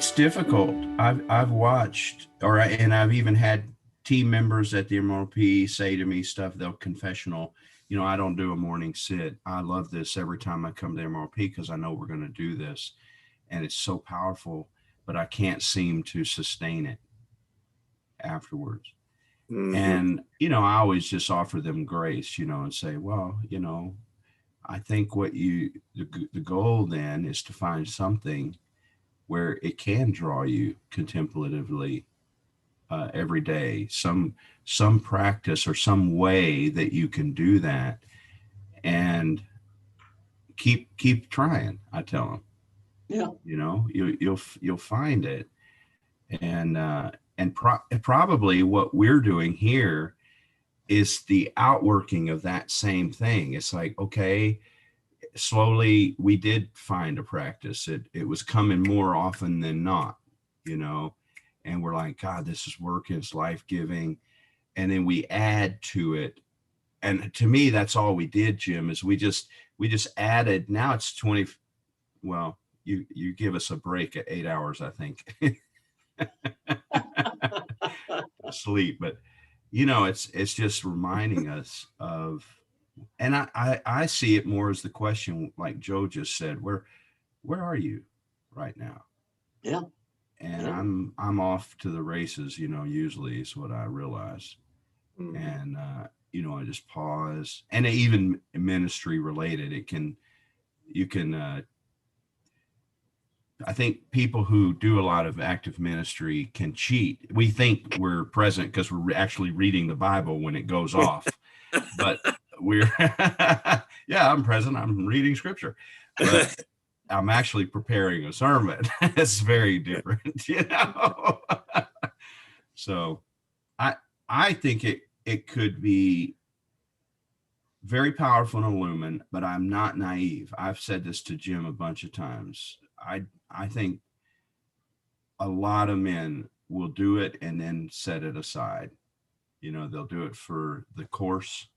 It's difficult. I've watched, and I've even had team members at the MRP say to me stuff. They'll confessional, I don't do a morning sit. I love this every time I come to MRP because I know we're going to do this, and it's so powerful. But I can't seem to sustain it afterwards. Mhm. And I always just offer them grace, and say, well, I think the goal then is to find something where it can draw you contemplatively every day, some practice or some way that you can do that, and keep trying. I tell them, Yeah. you'll find it, and probably what we're doing here is the outworking of that same thing. It's like, okay, slowly we did find a practice. It was coming more often than not, and we're like, God, this is working, it's life-giving. And then we add to it. And to me, that's all we did, Jim, is we just added. Now it's 20. Well, you give us a break at 8 hours, I think. Sleep, but it's just reminding us of, and I see it more as the question, like Joe just said, where are you right now? Yeah. And Yeah. I'm off to the races, usually is what I realize. Mhm. And I just pause. And even ministry related, you can I think people who do a lot of active ministry can cheat. We think we're present because we're actually reading the Bible when it goes off, but we're yeah, I'm present, I'm reading scripture, but I'm actually preparing a sermon. It's very different. So I think it could be very powerful and illumined, but I'm not naive. I've said this to Jim a bunch of times. I think a lot of men will do it and then set it aside. They'll do it for the course,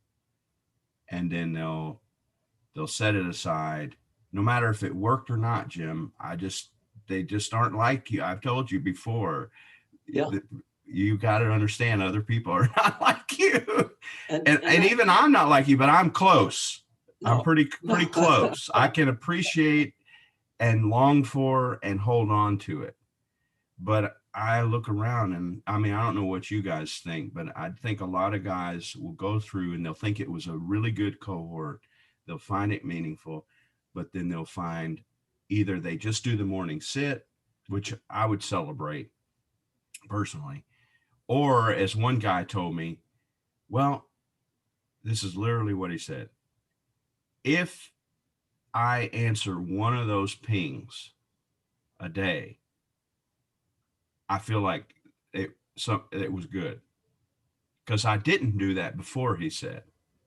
and then they'll set it aside, no matter if it worked or not, Jim. They just aren't like you. I've told you before. Yeah. You got to understand, other people are not like you, And even I'm not like you, but I'm close. No. I'm pretty close. I can appreciate and long for and hold on to it. But I look around, and I mean, I don't know what you guys think, but I think a lot of guys will go through and they'll think it was a really good cohort. They'll find it meaningful, but then they'll find either they just do the morning sit, which I would celebrate personally, or as one guy told me, well, this is literally what he said. If I answer one of those pings a day, I feel like it was good, because I didn't do that before, he said.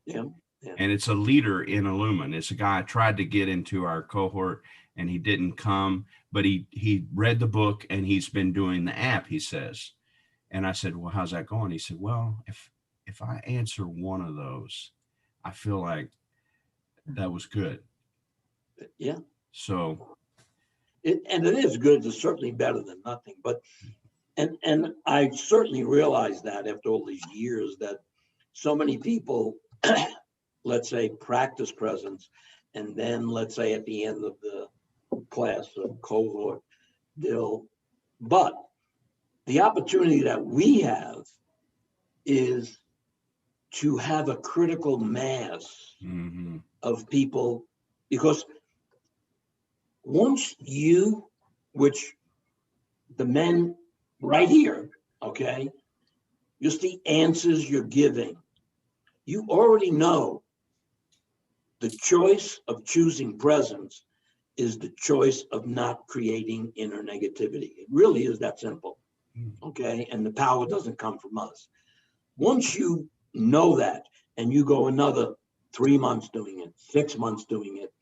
Yeah. Yeah. And it's a leader in Illumin. It's a guy I tried to get into our cohort and he didn't come, but he read the book and he's been doing the app, he says. And I said, well, how's that going? He said, well, if I answer one of those, I feel like that was good. Yeah. So it is good. It's certainly better than nothing. But and I certainly realized that after all these years that so many people, let's say, practice presence, and then let's say at the end of the class or cohort, but the opportunity that we have is to have a critical mass of people, because once you, which the men right here, okay, just the answers you're giving, you already know the choice of choosing presence is the choice of not creating inner negativity. It really is that simple, okay? And the power doesn't come from us. Once you know that and you go another 3 months doing it, 6 months doing it,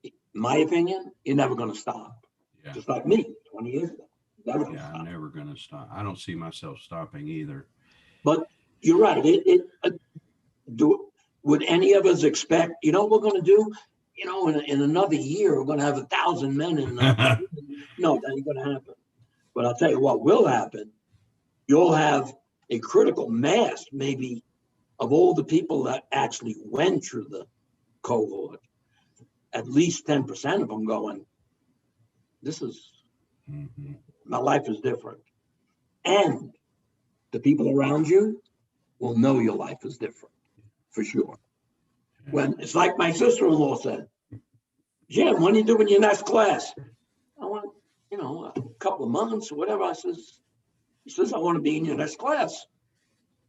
in my opinion, you're never going to stop. Yeah. Just like me 20 years ago. I'm never going to stop. I don't see myself stopping either. But you're right. Would any of us expect, what we're going to do? In another year, we're going to have 1,000 men in No, that ain't gonna happen. But I'll tell you what will happen. You'll have a critical mass, maybe, of all the people that actually went through the cohort. At least 10% of them going, this is, my life is different. And the people around you will know your life is different, for sure. When it's like my sister-in-law said, Jim, when are you doing your next class? I want, a couple of months or whatever. He says, I want to be in your next class.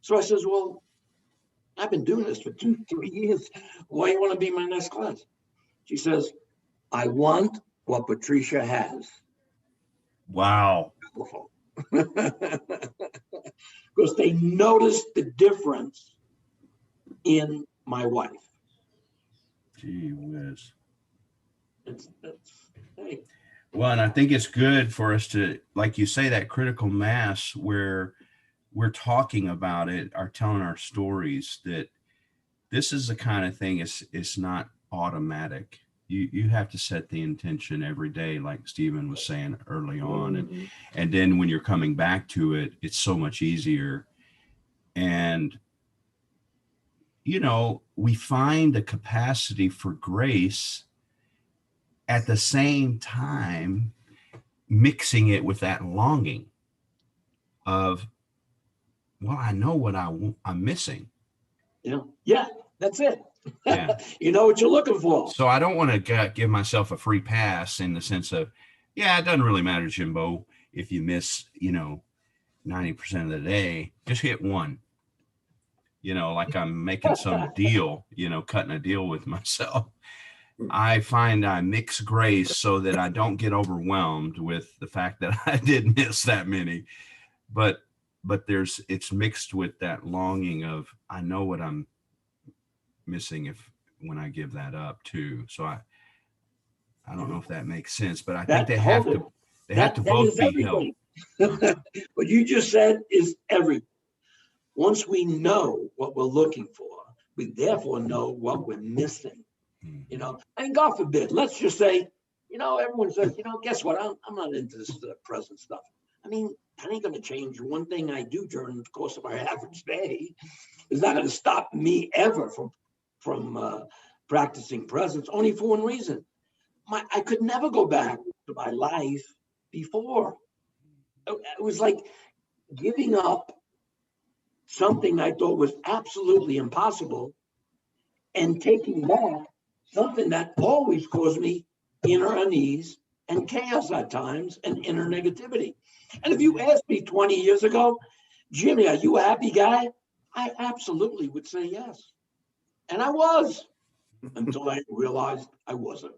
So I says, well, I've been doing this for 2, 3 years. Why do you want to be in my next class? She says, I want what Patricia has. Wow. Because they noticed the difference in my wife. Gee whiz. Hey. Well, and I think it's good for us to, like you say, that critical mass where we're talking about it, are telling our stories, that this is the kind of thing, it's not automatic. You have to set the intention every day, like Stephen was saying early on. And then when you're coming back to it, it's so much easier. And, we find a capacity for grace at the same time, mixing it with that longing of, well, I know what I'm missing. Yeah, that's it. Yeah. You know what you're looking for. So I don't want to give myself a free pass in the sense of, yeah, it doesn't really matter, Jimbo, if you miss, 90% of the day, just hit one. Like I'm making some deal, cutting a deal with myself. I find I mix grace so that I don't get overwhelmed with the fact that I did miss that many. But it's mixed with that longing of, I know what I'm missing when I give that up too. So I don't know if that makes sense, but I think they have to both be held. What you just said is everything. Once we know what we're looking for, we therefore know what we're missing. And God forbid, let's just say, everyone says, guess what? I'm not into this present stuff. I mean, that ain't going to change. One thing I do during the course of my average day is not going to stop me ever from practicing presence, only for one reason. I could never go back to my life before. It was like giving up something I thought was absolutely impossible and taking back something that always caused me inner unease and chaos at times and inner negativity. And if you asked me 20 years ago, Jimmy, are you a happy guy? I absolutely would say yes. And I was, until I realized I wasn't.